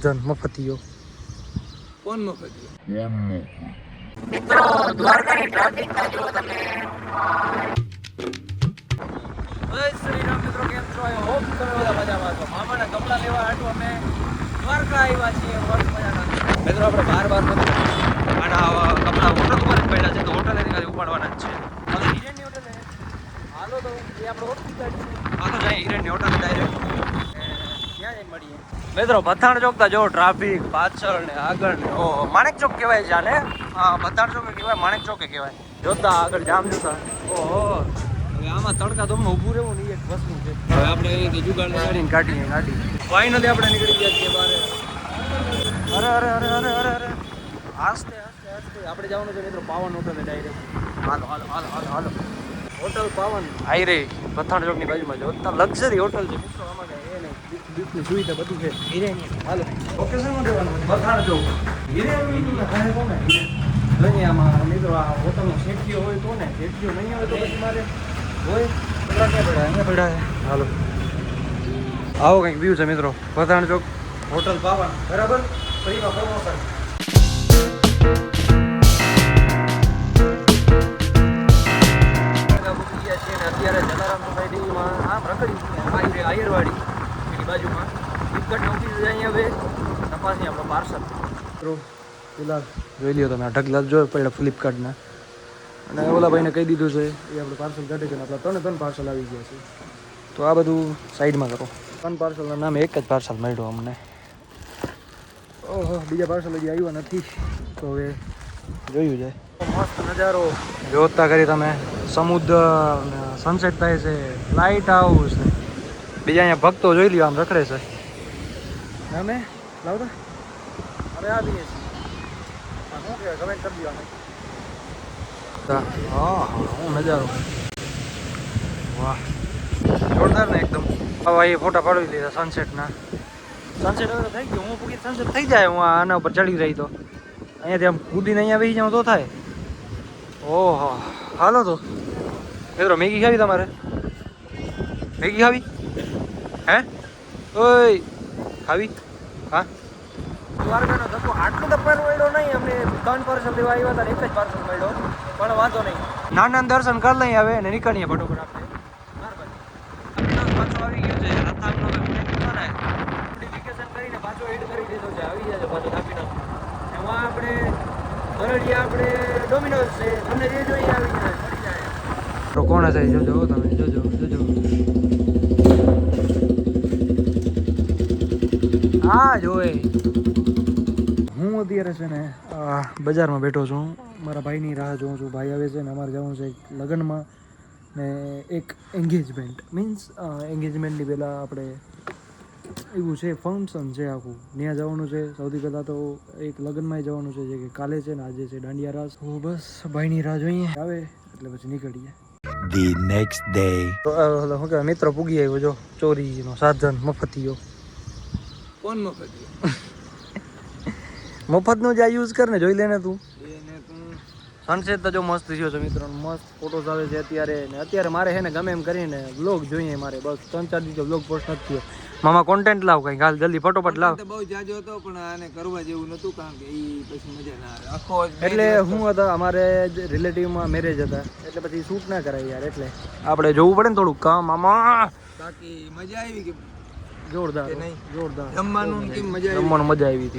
જન મફતિયો કોણ મફતિયો મિત્રો દ્વારકાની ટ્રાફિકમાં જો તમે જય શ્રી રામ મિત્રો, કેમ છો? આઈ હોપ તમે બધા મજામાં છો. મામાના કપડા લેવા હાટુ અમે દ્વારકા આવ્યા છીએ. મસ્ત મજાના મિત્રો, આપણે બાર નથી આના કપડા હોટલ ઉપર જ પડ્યા છે, તો હોટલ એની ખાલી ઉપાડવાના જ છે. હવે હિરેનની હોટલ હાલો તો એ આપણે હોટલ ગાડી આ તો જાય હિરેનની હોટલ ડાયરેક્ટ ક્યાં જઈને મળીએ મિત્રો. ભથાણ ચોક તો જો ટ્રાફિક પાછળ ને આગળ ને ઓ માણેક ચોક કહેવાય છે આને. હા, ભથાણ ચોકે કહેવાય, માણેક ચોકે કહેવાય. જોતા આગળ જામ જોતા ઓહો. હવે આમાં તડકા ધોમમાં ઊભું રહેવું નહીં એક વસ્તુ છે. હવે આપણે અહીંથી જુગાડ લગાડીને કાઢીએ ગાડી. ફાઇનલી આપણે નીકળી ગયા છીએ બહાર. અરે અરે અરે અરે અરે અરે આસ્તે આસ્તે આસ્તે આપણે જવાનું છે મિત્રો પાવન હોટલ ડાયરેક્ટ. હાલો હાલો હાલો હાલો હાલો હોટલ પાવન આઈ રે ભથાણ ચોકની બાજુમાં જો લક્ઝરી હોટલ છે મિત્રો. આમાં કાંઈ એ નહીં, બીજની સુવિધા બધું છે. હિરેની હાલો લોકેશનમાં રહેવાનું ભથાણ ચોક હિરેની કાંઈ કોને જોઈએ આમાં મિત્રો. આ હોટલનો શેઠિયો હોય તો ને, શેઠિયો નહીં આવે તો પછી મારે હોય કપડા ક્યાં પડ્યા? અહીંયા પડ્યા છે. હાલો આવો કંઈક વ્યૂ છે મિત્રો ભથાણ ચોક હોટલ પાવન. બરાબર, ફરીમાં પ્રમોશન. અત્યારે જલારામ સોસાયટીમાં આમ રખડી આયરવાડી એની બાજુમાં ફ્લિપકાર્ટની ઓફિસ છે. અહીંયા હવે તપાસી આપણો પાર્સલ મિત્રો ફિલહાલ જોઈ લ્યો તમે. આ ઢગલા જોઈ પડ્યા ફ્લિપકાર્ટના, અને ઓલા ભાઈને કહી દીધું છે એ આપણે પાર્સલ કાઢે છે. આપણા ત્રણ પાર્સલ આવી ગયા છે, તો આ બધું સાઈડમાં કરો. 3 પાર્સલના નામે એક જ પાર્સલ મળ્યો અમને. ઓહો, બીજા પાર્સલ હજી આવ્યા નથી, તો હવે જોયું જાય. મસ્ત નજારો જોતા કરી તમે. સમુદ્ર, સનસેટ થાય છે, લાઇટ હાઉસ ને બીજા અહીંયા ભક્તો જોઈ લ્યો આમ રખડે છે. અમે લાવતા હવે આવીએ છીએ. શું કહેવાય કમેન્ટ કરી દો. હા હું નજારો વાહ જોરદાર ને એકદમ. હવે એ ફોટા પાડવી લીધા સનસેટના. સનસેટ હવે તો થઈ ગયું. હું પૂરી સનસેટ થઈ જાય હું આના ઉપર ચડી રહી તો અહીંયાથી આમ કૂદીને અહીંયા આવી જાઉં તો થાય. ઓહો હાલો તો મિત્રો. મેગી ખાવી તમારે? મેગી ખાવી હે? ઓય ખાવી? હા, દ્વારકાનો ધક્કો આટલું તો પણ મળ્યો નહીં. અમને 3 પાર્સલ લેવા આવ્યા હતા, એક જ પાર્સલ મળ્યો, પણ વાંધો નહીં. નાના દર્શન કરી લઈએ હવે અને નીકળીએ ફટોફટ આપણે. પાછો આવી ગયો છે રથામનો નોટિફિકેશન કરીને પાછો એડ કરી દીધો છે. આવી જાય પાછો કાપી નાખો. એમાં આપણે બરડિયા આપણે ડોમિનોઝ છે, તમને જે જોઈએ આવી જાય મળી જાય. તો કોણ થાય જોજો તમે, જોજો જોજો. હા જોઈ. હું અત્યારે છે ને બજારમાં બેઠો છું, મારા ભાઈની રાહ જોઉં છું. ભાઈ આવે છે ને અમારે જવાનું છે એક લગ્નમાં ને એક એન્ગેજમેન્ટ. મીન્સ એન્ગેજમેન્ટની પહેલાં આપણે એવું છે ફંક્શન છે આખું, ત્યાં જવાનું છે. સૌથી પહેલાં તો એક લગ્નમાં જવાનું છે જે કે કાલે છે ને આજે છે દાંડિયા રાસ. તો બસ ભાઈની રાહ જોઈએ, આવે એટલે પછી નીકળીએ. The next day. શું કહેવાય મિત્રો પૂગી આવ્યો જો ચોરીનો સાધન મફતિયો. કોણ મફતિયો? મફતનો જ આ યુઝ કર ને, જોઈ લેને તું. સનસેટ તો જો મસ્ત થયો છે મિત્રો, મસ્ત ફોટોસ આવે છે અત્યારે. ને અત્યારે મારે છે ને ગમે એમ કરીને વ્લોગ જોઈએ મારે. બસ 3-4 દિવસ વ્લોગ પોસ્ટ નથી થયો. મામા કોન્ટેન્ટ લાવ કંઈ હાલ જલ્દી ફટોફટ લાવ. બહુ જાજો હતો પણ આને કરવા જેવું નતું, કારણ કે ઈ પછી મજા ના આવે આખો. એટલે હું હતા અમારે રિલેટિવમાં મેરેજ હતા, એટલે પછી શૂટ ના કરાય યાર. એટલે આપણે જોવું પડે ને થોડુંક કામ. મામા બાકી મજા આવી કે જોરદાર નહીં? જોરદાર જમવાનું કેમ મજા આવી? જમવાનું મજા આવી હતી.